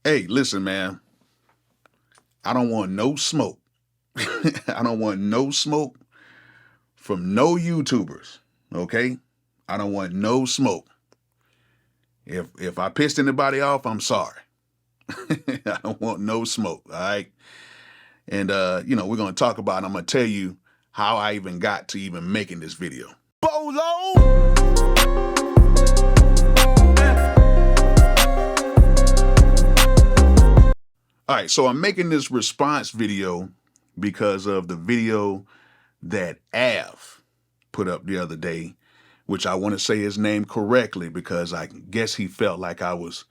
Hey, listen, man. I don't want no smoke. I don't want no smoke from no YouTubers. Okay? I don't want no smoke. If I pissed anybody off, I'm sorry. I don't want no smoke. All right. And we're gonna talk about, I'm gonna tell you how I even got to even making this video. Bolo! All right, so I'm making this response video because of the video that Av put up the other day, which I want to say his name correctly because I guess he felt like I was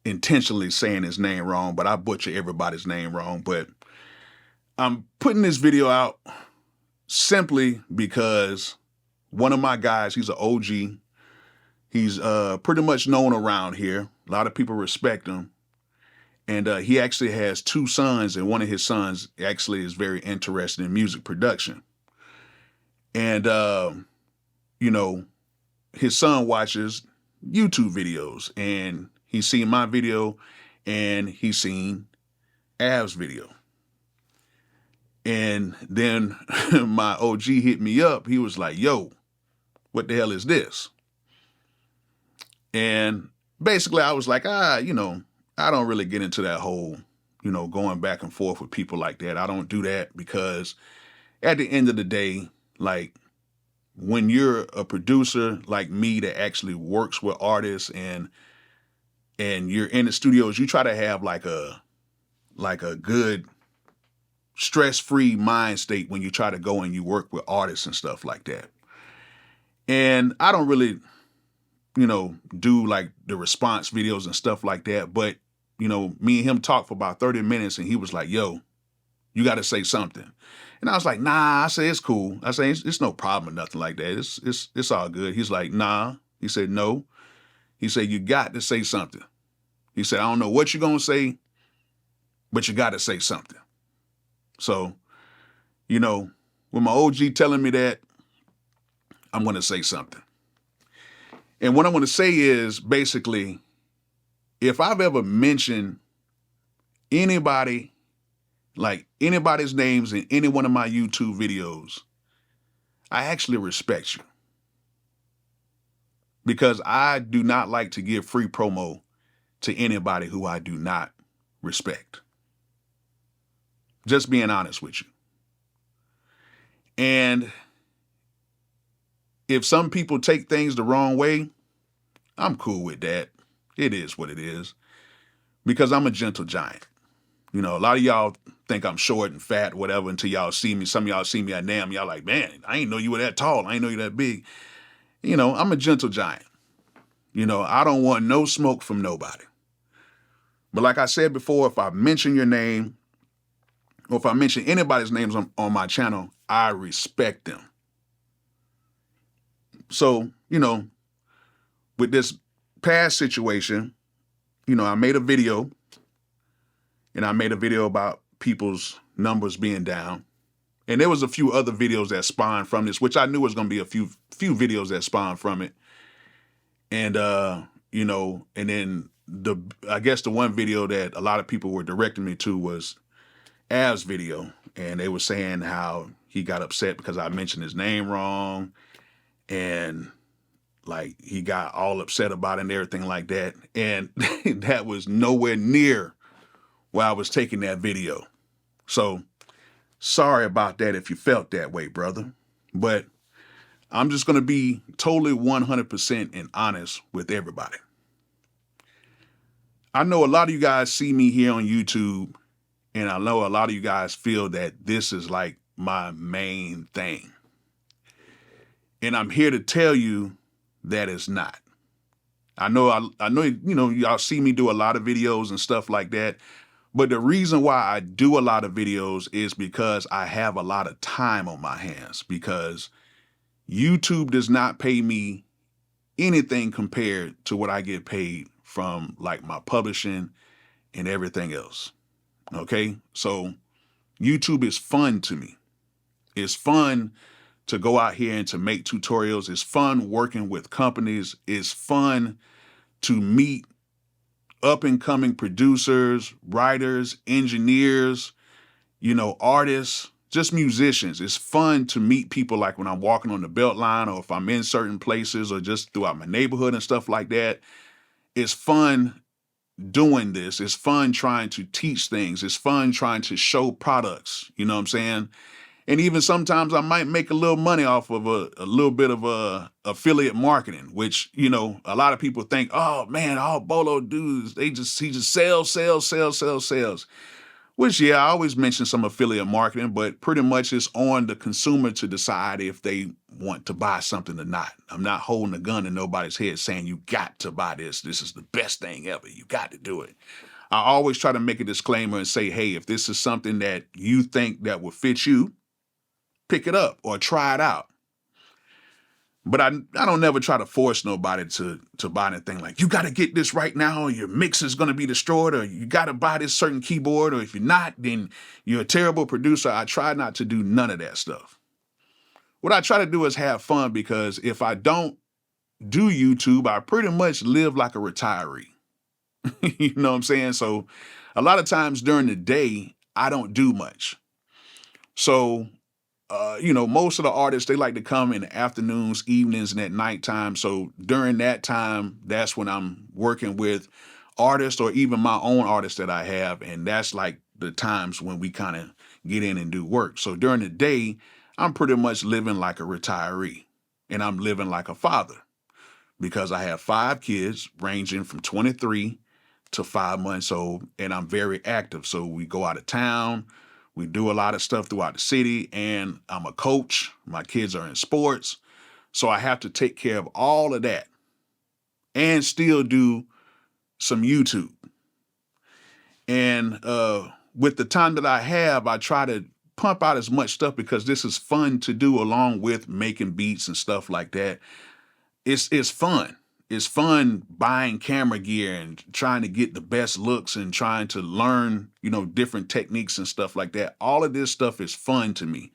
intentionally saying his name wrong, but I butcher everybody's name wrong. But I'm putting this video out simply because one of my guys, he's an OG. He's pretty much known around here. A lot of people respect him. And he actually has two sons, and one of his sons actually is very interested in music production. And, his son watches YouTube videos, and he's seen my video, and he's seen Av's video. And then my OG hit me up. He was like, yo, what the hell is this? And basically I was like, I don't really get into that whole, going back and forth with people like that. I don't do that because at the end of the day, like when you're a producer like me that actually works with artists and you're in the studios, you try to have like a good stress-free mind state when you try to go and you work with artists and stuff like that. And I don't really, do like the response videos and stuff like that. But, me and him talked for about 30 minutes and he was like, yo, you got to say something. And I was like, nah, I say, it's cool. I say, it's no problem or nothing like that. It's all good. He's like, nah. He said, no. He said, you got to say something. He said, I don't know what you're going to say, but you got to say something. So, with my OG telling me that, I'm going to say something. And what I'm going to say is basically, if I've ever mentioned anybody, like anybody's names in any one of my YouTube videos, I actually respect you. Because I do not like to give free promo to anybody who I do not respect. Just being honest with you. And if some people take things the wrong way, I'm cool with that. It is what it is. Because I'm a gentle giant. A lot of y'all think I'm short and fat, whatever, until y'all see me. Some of y'all see me at NAMM. Y'all like, man, I ain't know you were that tall. I ain't know you that big. I'm a gentle giant. I don't want no smoke from nobody. But like I said before, if I mention your name, or if I mention anybody's names on my channel, I respect them. So, with this past situation, I made a video, and I made a video about people's numbers being down. And there was a few other videos that spawned from this, which I knew was going to be a few videos that spawned from it. And, and then I guess the one video that a lot of people were directing me to was Av's video. And they were saying how he got upset because I mentioned his name wrong. And like he got all upset about it and everything like that. And that was nowhere near where I was taking that video. So sorry about that if you felt that way, brother. But I'm just going to be totally 100% and honest with everybody. I know a lot of you guys see me here on YouTube, and I know a lot of you guys feel that this is like my main thing. And I'm here to tell you that it's not. I know, y'all see me do a lot of videos and stuff like that. But the reason why I do a lot of videos is because I have a lot of time on my hands, because YouTube does not pay me anything compared to what I get paid from like my publishing and everything else. Okay. So YouTube is fun to me. It's fun to go out here and to make tutorials. It's fun working with companies. It's fun to meet up and coming producers, writers, engineers, artists, just musicians. It's fun to meet people like when I'm walking on the Beltline or if I'm in certain places or just throughout my neighborhood and stuff like that. It's fun doing this. It's fun trying to teach things. It's fun trying to show products. You know what I'm saying? And even sometimes I might make a little money off of a little bit of affiliate marketing, which, a lot of people think, oh man, all Bolo do is he just sells, sells, sells, sells, sells. Which, yeah, I always mention some affiliate marketing, but pretty much it's on the consumer to decide if they want to buy something or not. I'm not holding a gun to nobody's head saying you got to buy this. This is the best thing ever. You got to do it. I always try to make a disclaimer and say, hey, if this is something that you think that will fit you, pick it up or try it out. But I don't never try to force nobody to buy anything like, you got to get this right now or your mix is going to be destroyed, or you got to buy this certain keyboard, or if you're not, then you're a terrible producer. I try not to do none of that stuff. What I try to do is have fun, because if I don't do YouTube, I pretty much live like a retiree. You know what I'm saying? So a lot of times during the day, I don't do much. So most of the artists, they like to come in the afternoons, evenings, and at nighttime. So during that time, that's when I'm working with artists or even my own artists that I have. And that's like the times when we kind of get in and do work. So during the day, I'm pretty much living like a retiree, and I'm living like a father, because I have 5 kids ranging from 23 to 5 months old, and I'm very active. So we go out of town. We do a lot of stuff throughout the city, and I'm a coach. My kids are in sports. So I have to take care of all of that and still do some YouTube. And with the time that I have, I try to pump out as much stuff, because this is fun to do along with making beats and stuff like that. It's fun. It's fun buying camera gear and trying to get the best looks and trying to learn, different techniques and stuff like that. All of this stuff is fun to me.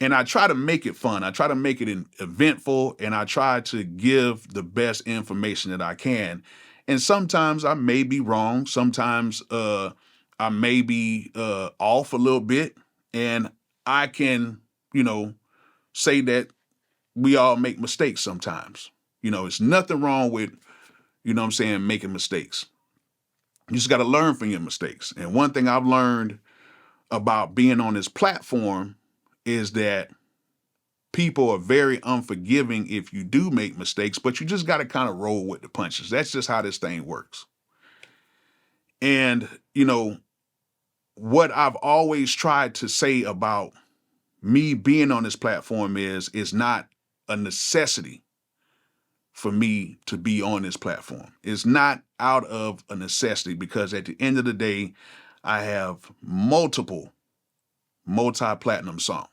And I try to make it fun. I try to make it eventful, and I try to give the best information that I can. And sometimes I may be wrong. Sometimes I may be off a little bit. And I can, say that we all make mistakes sometimes. It's nothing wrong with, making mistakes. You just got to learn from your mistakes. And one thing I've learned about being on this platform is that people are very unforgiving if you do make mistakes, but you just got to kind of roll with the punches. That's just how this thing works. And, what I've always tried to say about me being on this platform is not a necessity for me to be on this platform. It's not out of a necessity, because at the end of the day, I have multiple multi-platinum songs.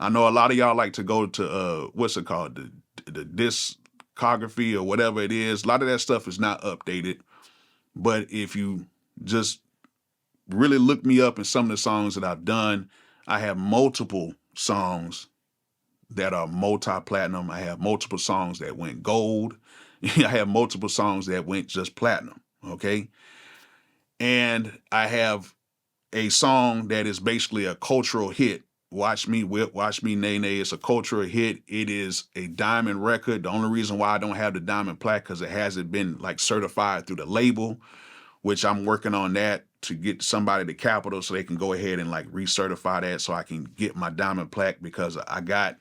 I know a lot of y'all like to go to what's it called, the discography or whatever it is. A lot of that stuff is not updated. But if you just really look me up in some of the songs that I've done, I have multiple songs that are multi-platinum. I have multiple songs that went gold. I have multiple songs that went just platinum. Okay. And I have a song that is basically a cultural hit. Watch Me Whip, Watch Me Nay Nay. It's a cultural hit. It is a diamond record. The only reason why I don't have the diamond plaque, because it hasn't been like certified through the label, which I'm working on that to get somebody to Capitol so they can go ahead and like recertify that so I can get my diamond plaque, because I got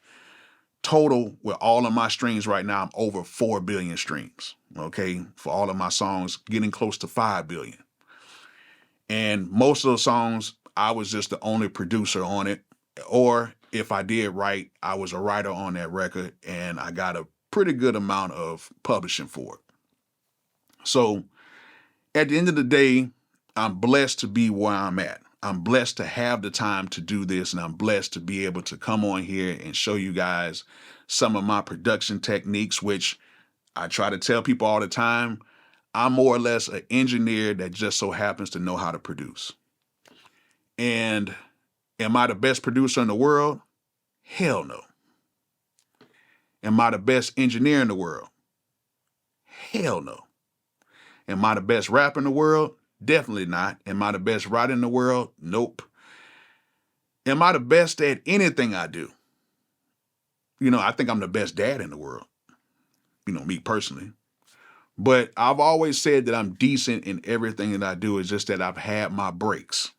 total with all of my streams right now, I'm over 4 billion streams. Okay. For all of my songs, getting close to 5 billion. And most of those songs, I was just the only producer on it. Or if I did write, I was a writer on that record, and I got a pretty good amount of publishing for it. So at the end of the day, I'm blessed to be where I'm at. I'm blessed to have the time to do this, and I'm blessed to be able to come on here and show you guys some of my production techniques, which I try to tell people all the time. I'm more or less an engineer that just so happens to know how to produce. And am I the best producer in the world? Hell no. Am I the best engineer in the world? Hell no. Am I the best rapper in the world? Definitely not. Am I the best writer in the world? Nope. Am I the best at anything I do? I think I'm the best dad in the world, me personally. But I've always said that I'm decent in everything that I do. It's just that I've had my breaks.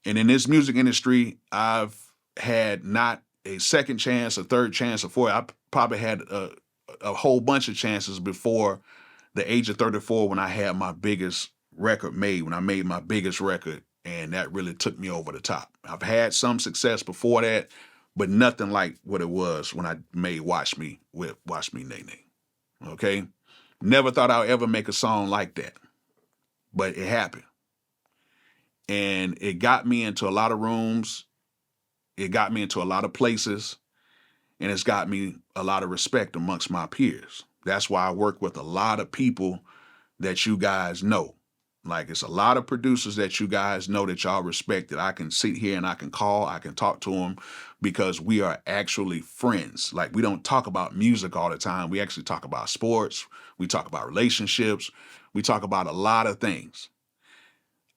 And in this music industry, I've had not a second chance, a third chance, a fourth. I probably had a whole bunch of chances before the age of 34 when I had my biggest record made, when I made my biggest record, and that really took me over the top. I've had some success before that, but nothing like what it was when I made Watch Me with Watch Me Nay Nay. Okay? Never thought I'd ever make a song like that, but it happened. And it got me into a lot of rooms. It got me into a lot of places, and it's got me a lot of respect amongst my peers. That's why I work with a lot of people that you guys know. Like, it's a lot of producers that you guys know that y'all respect, that I can sit here and I can call, I can talk to them, because we are actually friends. Like, we don't talk about music all the time. We actually talk about sports. We talk about relationships. We talk about a lot of things.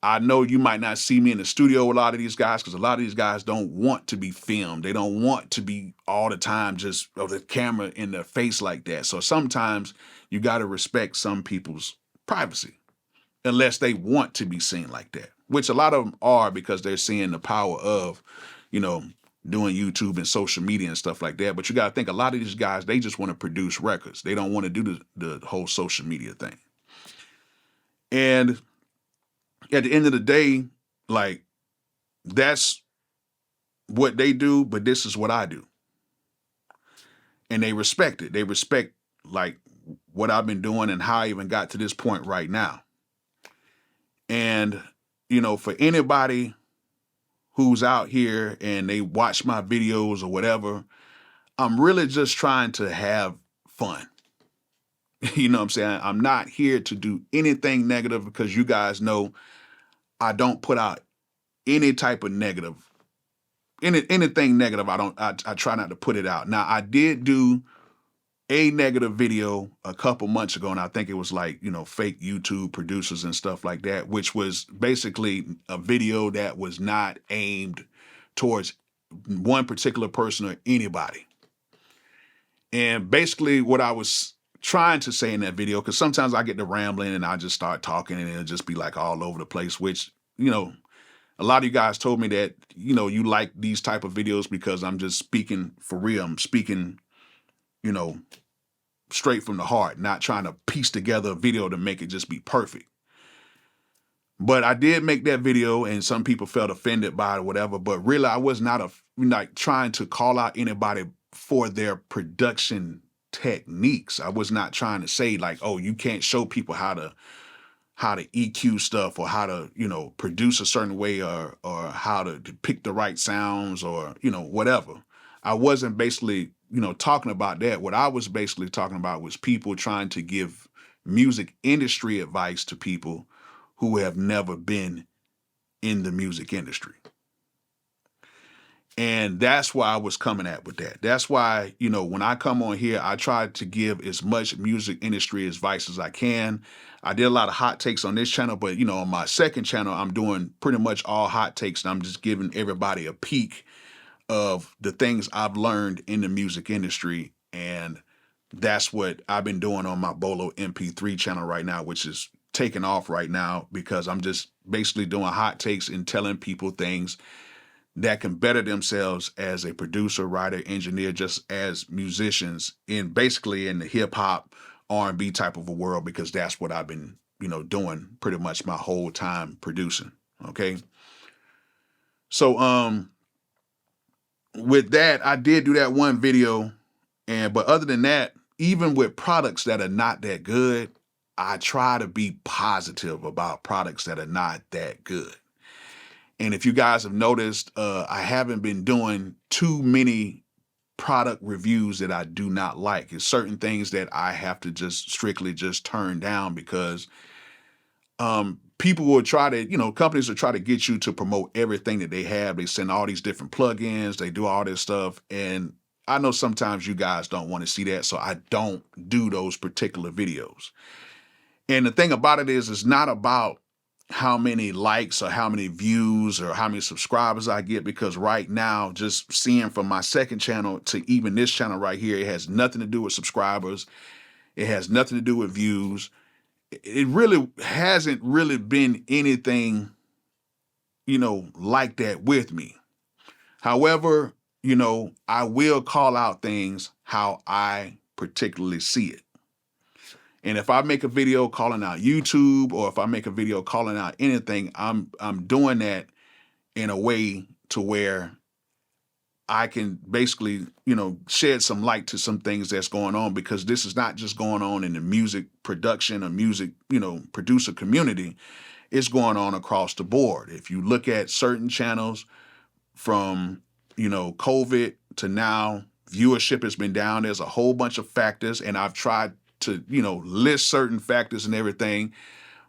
I know you might not see me in the studio with a lot of these guys, because a lot of these guys don't want to be filmed. They don't want to be all the time just of the camera in their face like that. So sometimes you got to respect some people's privacy, unless they want to be seen like that, which a lot of them are, because they're seeing the power of, doing YouTube and social media and stuff like that. But you got to think, a lot of these guys, they just want to produce records. They don't want to do the whole social media thing. And at the end of the day, like, that's what they do, but this is what I do. And they respect it. They respect, like, what I've been doing and how I even got to this point right now. And, for anybody who's out here and they watch my videos or whatever, I'm really just trying to have fun. You know what I'm saying? I'm not here to do anything negative, because you guys know I don't put out any type of negative. Anything negative, I try not to put it out. Now, I did do a negative video a couple months ago, and I think it was like, fake YouTube producers and stuff like that, which was basically a video that was not aimed towards one particular person or anybody. And basically what I was trying to say in that video, because sometimes I get to rambling and I just start talking and it'll just be like all over the place, which, a lot of you guys told me that, you like these type of videos because I'm just speaking for real. I'm speaking, straight from the heart, not trying to piece together a video to make it just be perfect. But I did make that video, and some people felt offended by it or whatever. But really, I was not trying to call out anybody for their production techniques. I was not trying to say like, oh, you can't show people how to EQ stuff, or how to, produce a certain way, or how to pick the right sounds, or, whatever. I wasn't basically, talking about that. What I was basically talking about was people trying to give music industry advice to people who have never been in the music industry. And that's why I was coming at with that. That's why, when I come on here, I try to give as much music industry advice as I can. I did a lot of hot takes on this channel, but, on my second channel, I'm doing pretty much all hot takes, and I'm just giving everybody a peek of the things I've learned in the music industry. And that's what I've been doing on my Bolo MP3 channel right now, which is taking off right now, because I'm just basically doing hot takes and telling people things that can better themselves as a producer, writer, engineer, just as musicians, in basically in the hip hop, R&B type of a world, because that's what I've been, doing pretty much my whole time producing. Okay. So, with that, I did do that one video, but other than that, even with products that are not that good, I try to be positive about products that are not that good. And if you guys have noticed, I haven't been doing too many product reviews that I do not like. It's certain things that I have to just strictly just turn down, because people will try to, companies will try to get you to promote everything that they have. They send all these different plugins, they do all this stuff. And I know sometimes you guys don't want to see that, so I don't do those particular videos. And the thing about it is, it's not about how many likes or how many views or how many subscribers I get, because right now, just seeing from my second channel to even this channel right here, it has nothing to do with subscribers. It has nothing to do with views. It really hasn't really been anything, like that with me. However, I will call out things how I particularly see it. And if I make a video calling out YouTube, or if I make a video calling out anything, I'm doing that in a way to where I can basically, shed some light to some things that's going on, because this is not just going on in the music production or music, producer community. It's going on across the board. If you look at certain channels from, COVID to now, viewership has been down. There's a whole bunch of factors, and I've tried to, list certain factors and everything.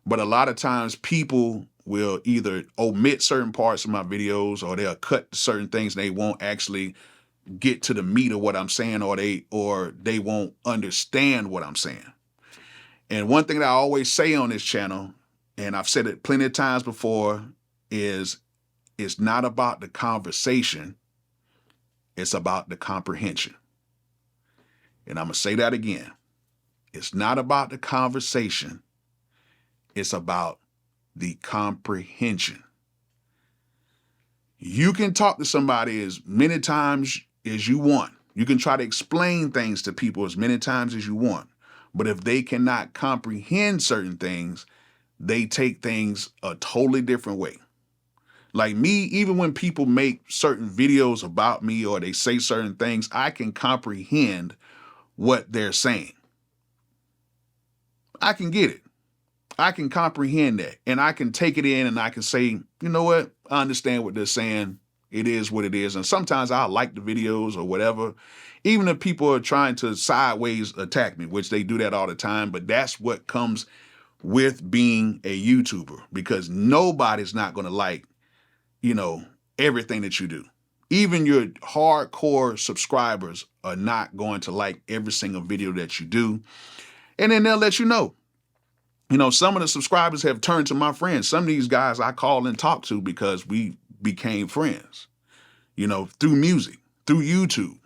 But a lot of times people will either omit certain parts of my videos, or they'll cut certain things and they won't actually get to the meat of what I'm saying, or they won't understand what I'm saying. And one thing that I always say on this channel, and I've said it plenty of times before, is it's not about the conversation, it's about the comprehension. And I'm going to say that again. It's not about the conversation, it's about the comprehension. You can talk to somebody as many times as you want. You can try to explain things to people as many times as you want. But if they cannot comprehend certain things, they take things a totally different way. Like me, even when people make certain videos about me or they say certain things, I can comprehend what they're saying. I can get it. I can comprehend that, and I can take it in, and I can say, you know what? I understand what they're saying. It is what it is. And sometimes I like the videos or whatever, even if people are trying to sideways attack me, which they do that all the time. But that's what comes with being a YouTuber, because nobody's not going to like, everything that you do. Even your hardcore subscribers are not going to like every single video that you do. And then they'll let you know. Some of the subscribers have turned to my friends. Some of these guys I call and talk to because we became friends, through music, through YouTube.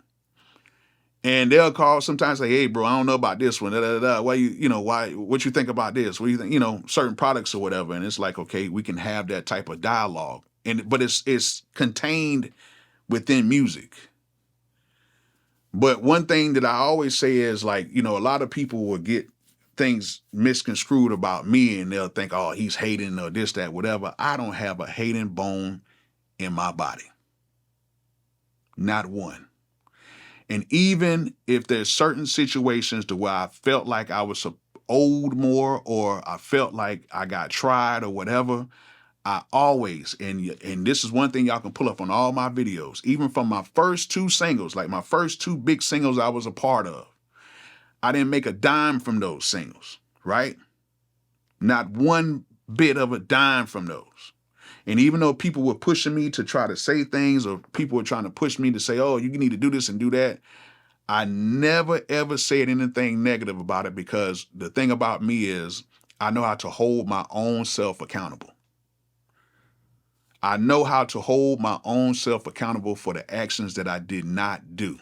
And they'll call sometimes, say, hey, bro, I don't know about this one. Da, da, da. What you think about this? What do you think, certain products or whatever. And it's like, okay, we can have that type of dialogue. But it's contained within music. But one thing that I always say is, like, a lot of people will get things misconstrued about me, and they'll think, oh, he's hating or this, that, whatever. I don't have a hating bone in my body. Not one. And even if there's certain situations to where I felt like I was owed more, or I felt like I got tried or whatever, I always, and this is one thing y'all can pull up on all my videos, even from my first two singles, like my first two big singles I was a part of, I didn't make a dime from those singles, right? Not one bit of a dime from those. And even though people were pushing me to try to say things, or people were trying to push me to say, oh, you need to do this and do that, I never, ever said anything negative about it, because the thing about me is I know how to hold my own self accountable. I know how to hold my own self accountable for the actions that I did not do.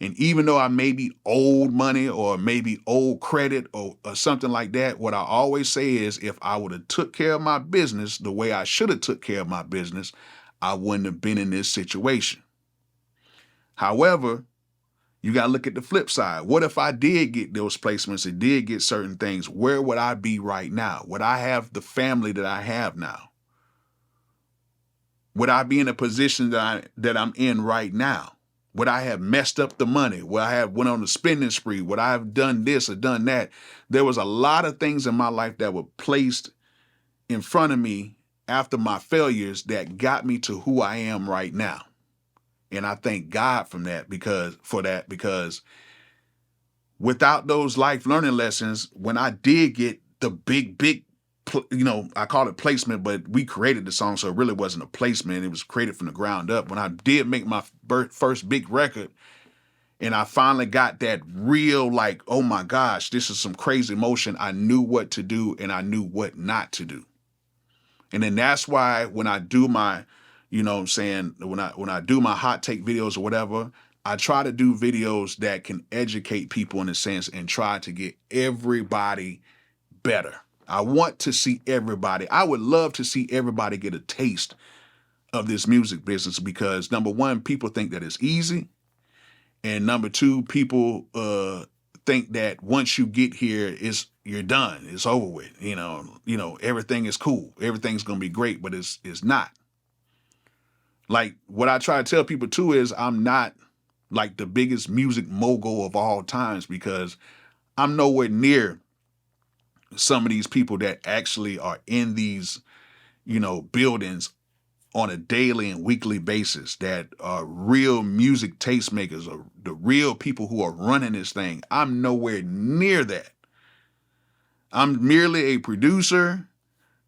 And even though I may be owed money or maybe owed credit or something like that, what I always say is, if I would have took care of my business the way I should have took care of my business, I wouldn't have been in this situation. However, you got to look at the flip side. What if I did get those placements and did get certain things? Where would I be right now? Would I have the family that I have now? Would I be in a position that I'm in right now? Would I have messed up the money? Would I have went on a spending spree? Would I have done this or done that? There was a lot of things in my life that were placed in front of me after my failures that got me to who I am right now. And I thank God because without those life learning lessons, when I did get the big, I call it placement, but we created the song, so it really wasn't a placement. It was created from the ground up. When I did make my first big record, And I finally got that real, like, oh my gosh, this is some crazy motion. I knew what to do and I knew what not to do. And then that's why when I do my, you know what I'm saying, when I do my hot take videos or whatever, I try to do videos that can educate people in a sense and try to get everybody better. I want to see everybody. I would love to see everybody get a taste of this music business because number one, people think that it's easy. And number two, people think that once you get here, you're done. It's over with. Everything is cool. Everything's gonna be great, but it's not. Like what I try to tell people too is I'm not like the biggest music mogul of all times because I'm nowhere near some of these people that actually are in these, buildings on a daily and weekly basis that are real music tastemakers or the real people who are running this thing. I'm nowhere near that. I'm merely a producer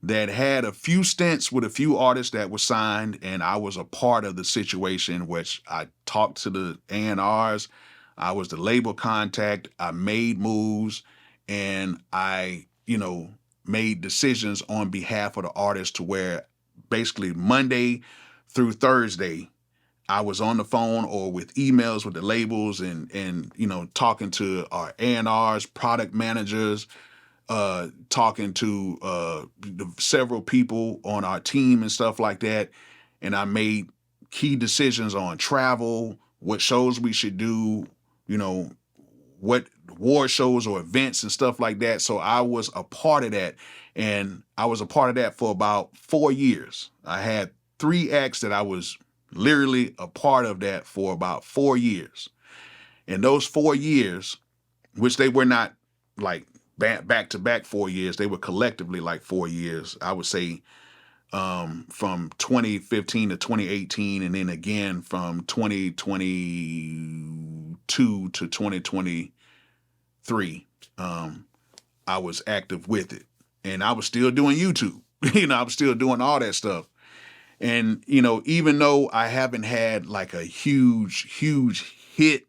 that had a few stints with a few artists that were signed, and I was a part of the situation, which I talked to the A&Rs, I was the label contact, I made moves, and I, made decisions on behalf of the artist to where basically Monday through Thursday, I was on the phone or with emails with the labels and talking to our A&Rs, product managers, talking to several people on our team and stuff like that. And I made key decisions on travel, what shows we should do, what war shows or events and stuff like that. So I was a part of that. And I was a part of that for about 4 years. I had 3 acts that I was literally a part of that for about 4 years. And those 4 years, which they were not like back to back 4 years, they were collectively like 4 years. I would say from 2015 to 2018, and then again from 2022 to 2023, I was active with it. And I was still doing YouTube. I was still doing all that stuff. And, even though I haven't had like a huge hit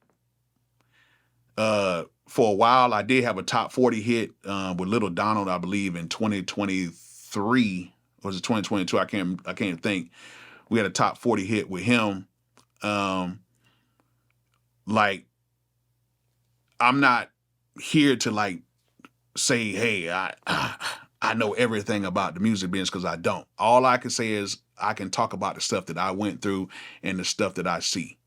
for a while, I did have a top 40 hit with Little Donald, I believe, in 2023. Or was it 2022? I can't think. We had a top 40 hit with him. Like, I'm not here to like say, hey, I know everything about the music business because I don't. All I can say is I can talk about the stuff that I went through and the stuff that I see.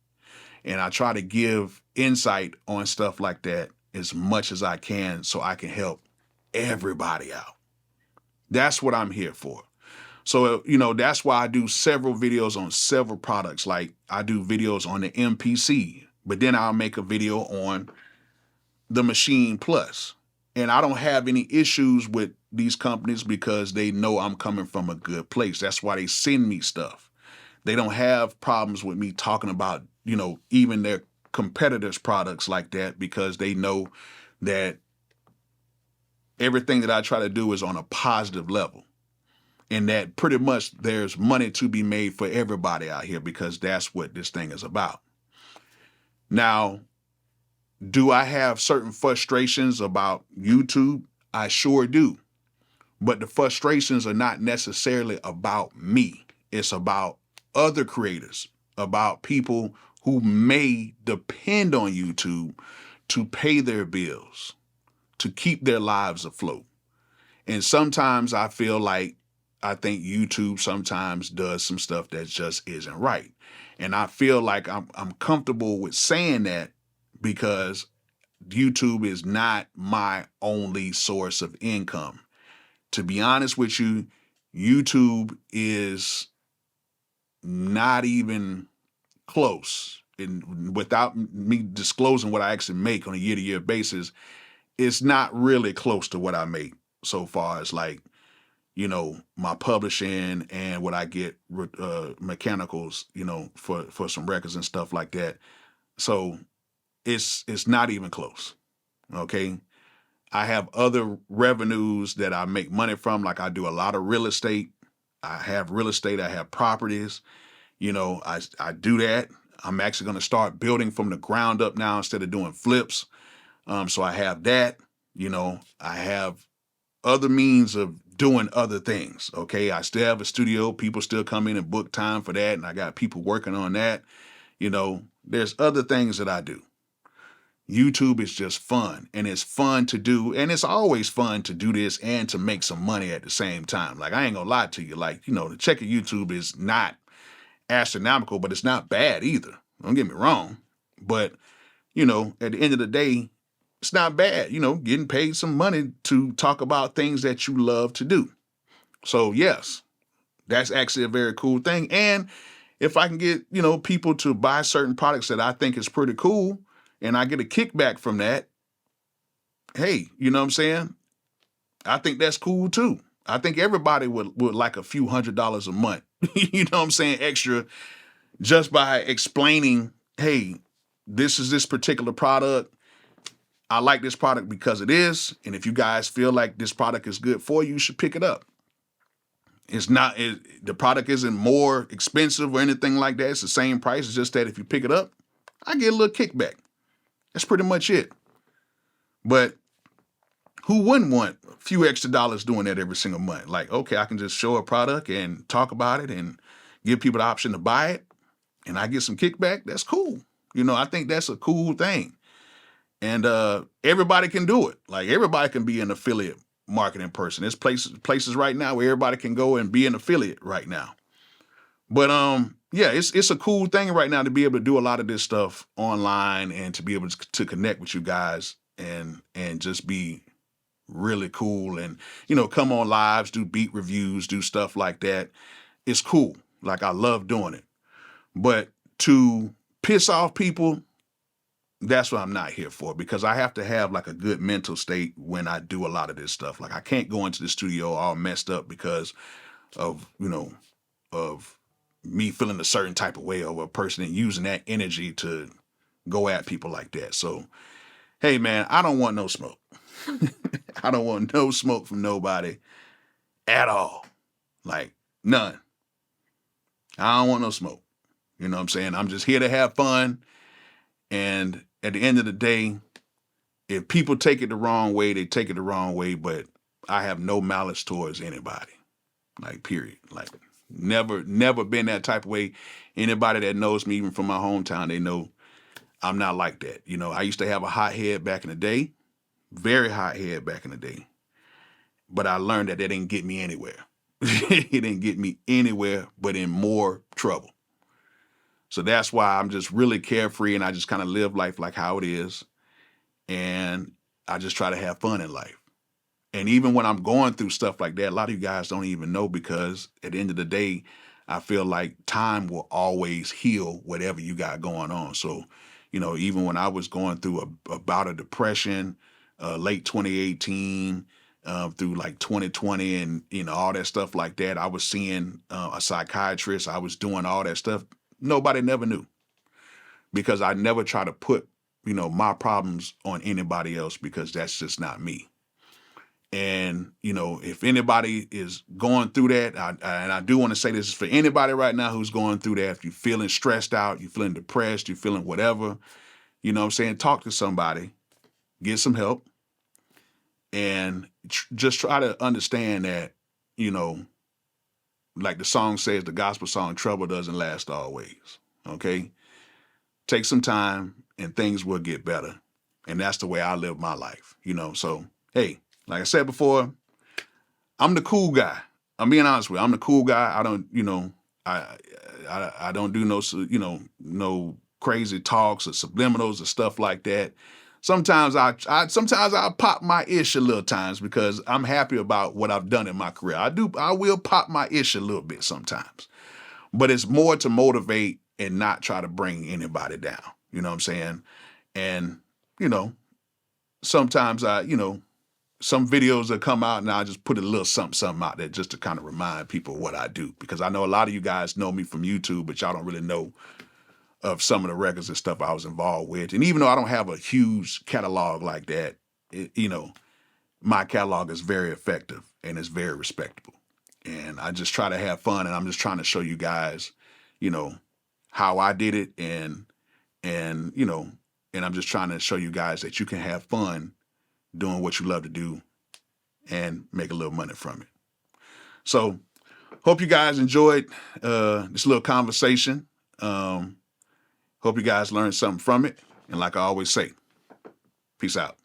And I try to give insight on stuff like that as much as I can so I can help everybody out. That's what I'm here for. So, that's why I do several videos on several products. Like I do videos on the MPC, but then I'll make a video on the Machine Plus. And I don't have any issues with these companies because they know I'm coming from a good place. That's why they send me stuff. They don't have problems with me talking about, even their competitors' products like that because they know that everything that I try to do is on a positive level. And that pretty much there's money to be made for everybody out here because that's what this thing is about. Now, do I have certain frustrations about YouTube? I sure do. But the frustrations are not necessarily about me. It's about other creators, about people who may depend on YouTube to pay their bills, to keep their lives afloat. And sometimes I feel like I think YouTube sometimes does some stuff that just isn't right. And I feel like I'm comfortable with saying that because YouTube is not my only source of income. To be honest with you, YouTube is not even close. And without me disclosing what I actually make on a year-to-year basis, it's not really close to what I make so far as like, my publishing and what I get mechanicals, for some records and stuff like that. So it's not even close. Okay. I have other revenues that I make money from. Like I do a lot of real estate. I have real estate. I have properties. I do that. I'm actually going to start building from the ground up now instead of doing flips. So I have that, I have other means of doing other things. Okay. I still have a studio. People still come in and book time for that. And I got people working on that. There's other things that I do. YouTube is just fun, and it's fun to do. And it's always fun to do this and to make some money at the same time. Like, I ain't gonna lie to you. Like, the check of YouTube is not astronomical, but it's not bad either. Don't get me wrong. But, at the end of the day, it's not bad, getting paid some money to talk about things that you love to do. So yes, that's actually a very cool thing. And if I can get, people to buy certain products that I think is pretty cool and I get a kickback from that, hey, you know what I'm saying? I think that's cool too. I think everybody would like a few $100s a month, you know what I'm saying, extra, just by explaining, hey, this is this particular product. I like this product because it is. And if you guys feel like this product is good for you, you should pick it up. The product isn't more expensive or anything like that. It's the same price. It's just that if you pick it up, I get a little kickback. That's pretty much it. But who wouldn't want a few extra dollars doing that every single month? Like, okay, I can just show a product and talk about it and give people the option to buy it, and I get some kickback. That's cool. I think that's a cool thing. And everybody can do it. Like, everybody can be an affiliate marketing person. There's places right now where everybody can go and be an affiliate right now. But yeah, it's a cool thing right now to be able to do a lot of this stuff online and to be able to connect with you guys and just be really cool and come on lives, do beat reviews, do stuff like that. It's cool. Like, I love doing it. But to piss off people, that's what I'm not here for, because I have to have like a good mental state when I do a lot of this stuff. Like, I can't go into the studio all messed up because of, of me feeling a certain type of way over a person and using that energy to go at people like that. So, hey man, I don't want no smoke. I don't want no smoke from nobody at all. Like, none. I don't want no smoke. You know what I'm saying? I'm just here to have fun. And at the end of the day, if people take it the wrong way, they take it the wrong way, but I have no malice towards anybody. Like, period. Like, never been that type of way. Anybody that knows me, even from my hometown, they know I'm not like that. I used to have a hot head back in the day, very hot head back in the day. But I learned that didn't get me anywhere. It didn't get me anywhere, but in more trouble. So that's why I'm just really carefree and I just kind of live life like how it is. And I just try to have fun in life. And even when I'm going through stuff like that, a lot of you guys don't even know, because at the end of the day, I feel like time will always heal whatever you got going on. So, even when I was going through a bout of depression, late 2018, through like 2020 and, all that stuff like that, I was seeing a psychiatrist. I was doing all that stuff. Nobody never knew, because I never try to put, my problems on anybody else, because that's just not me. And, if anybody is going through that, and I do want to say this is for anybody right now who's going through that. If you're feeling stressed out, you're feeling depressed, you're feeling whatever, talk to somebody, get some help, and just try to understand that, like the song says, the gospel song, trouble doesn't last always. Okay. Take some time and things will get better. And that's the way I live my life, So, hey, like I said before, I'm the cool guy. I'm being honest with you. I'm the cool guy. I don't, I don't do no crazy talks or subliminals or stuff like that. Sometimes I pop my ish a little times because I'm happy about what I've done in my career. I will pop my ish a little bit sometimes, but it's more to motivate and not try to bring anybody down. You know what I'm saying? And, sometimes some videos that come out and I just put a little something out there just to kind of remind people what I do, because I know a lot of you guys know me from YouTube, but y'all don't really know of some of the records and stuff I was involved with. And even though I don't have a huge catalog like that, my catalog is very effective and it's very respectable. And I just try to have fun, and I'm just trying to show you guys, how I did it, and you know, and I'm just trying to show you guys that you can have fun doing what you love to do and make a little money from it. So hope you guys enjoyed this little conversation. Hope you guys learned something from it. And like I always say, peace out.